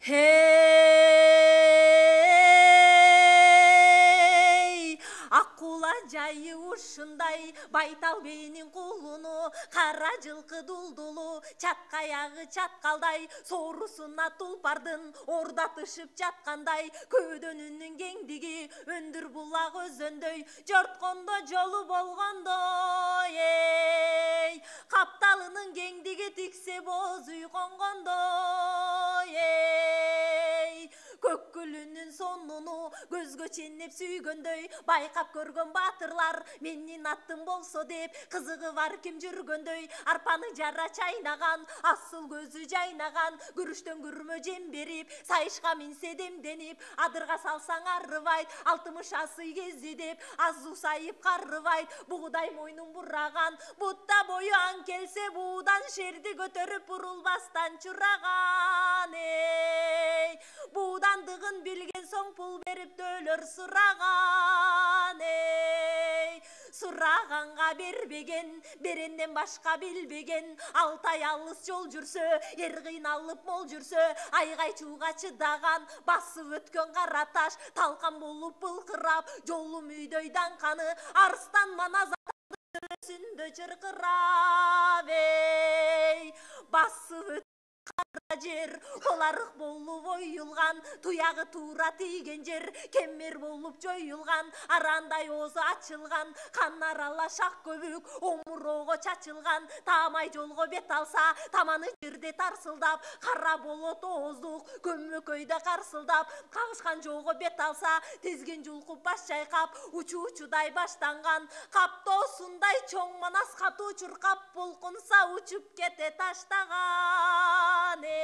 Hey, акула жайы ушундай, байтал бейнин кулуну, кара жылкы дулдулу, чаткаягы чаткалдай, соорусуна тулпардын ордатышып жаткандай, көөдөнүнүн кеңдиги өндүр булак өзөндөй, жорткондо жолу болгондой, эй, капталынын кеңдиги тиксе боз үй конгондой, эй, көккүлүнүн сонуну көзгө ченеп сүйгөндөй, байкап көргөн баатырлар менин аттым болсо деп, кызыгы бар ким жүргөндөй, арпаны жара чайнаган, асыл көзү жайнаган, күрүштөн күрмө жем берип, сайышка минсе демденип, адырга салсаң арыбайт, алтымыш асый кези деп, азу сайып карыбайт, бугудай мойнун бураган, бутта бою аң келсе буудан шерди көтөрүп бурулбастан чураган, эй, буудандыгын билген соң пул берип дөөлөр сураган, эй, сураганга бербеген, беренден башка билбеген, алтай алыс жол жүрсө, эр кыйналып мол жүрсө, айгай чууга чыдаган, басып өткөн кара таш, талкан болуп былкырап, жолум үйдөй даңканы, арстан маназ төбөсүндө чыркырап, эй, басып кара жер, коларык болуп оюлган, туягы туура тийген жер, кемер болуп жоюлган, арандай оозу ачылган, кан аралаш ак көбүк, омуроого чачылган, таамай жолго бет алса, таманы жерде тарсылдап, кара болот ооздук, көмөкөйдө карсылдап, кагышкан жоого бет алса, тизгин жулкуп баш чайкап, учуудай баштанган, каптоосундай чоң манас катуу чуркап, булкунса учуп кете таштаган, эй.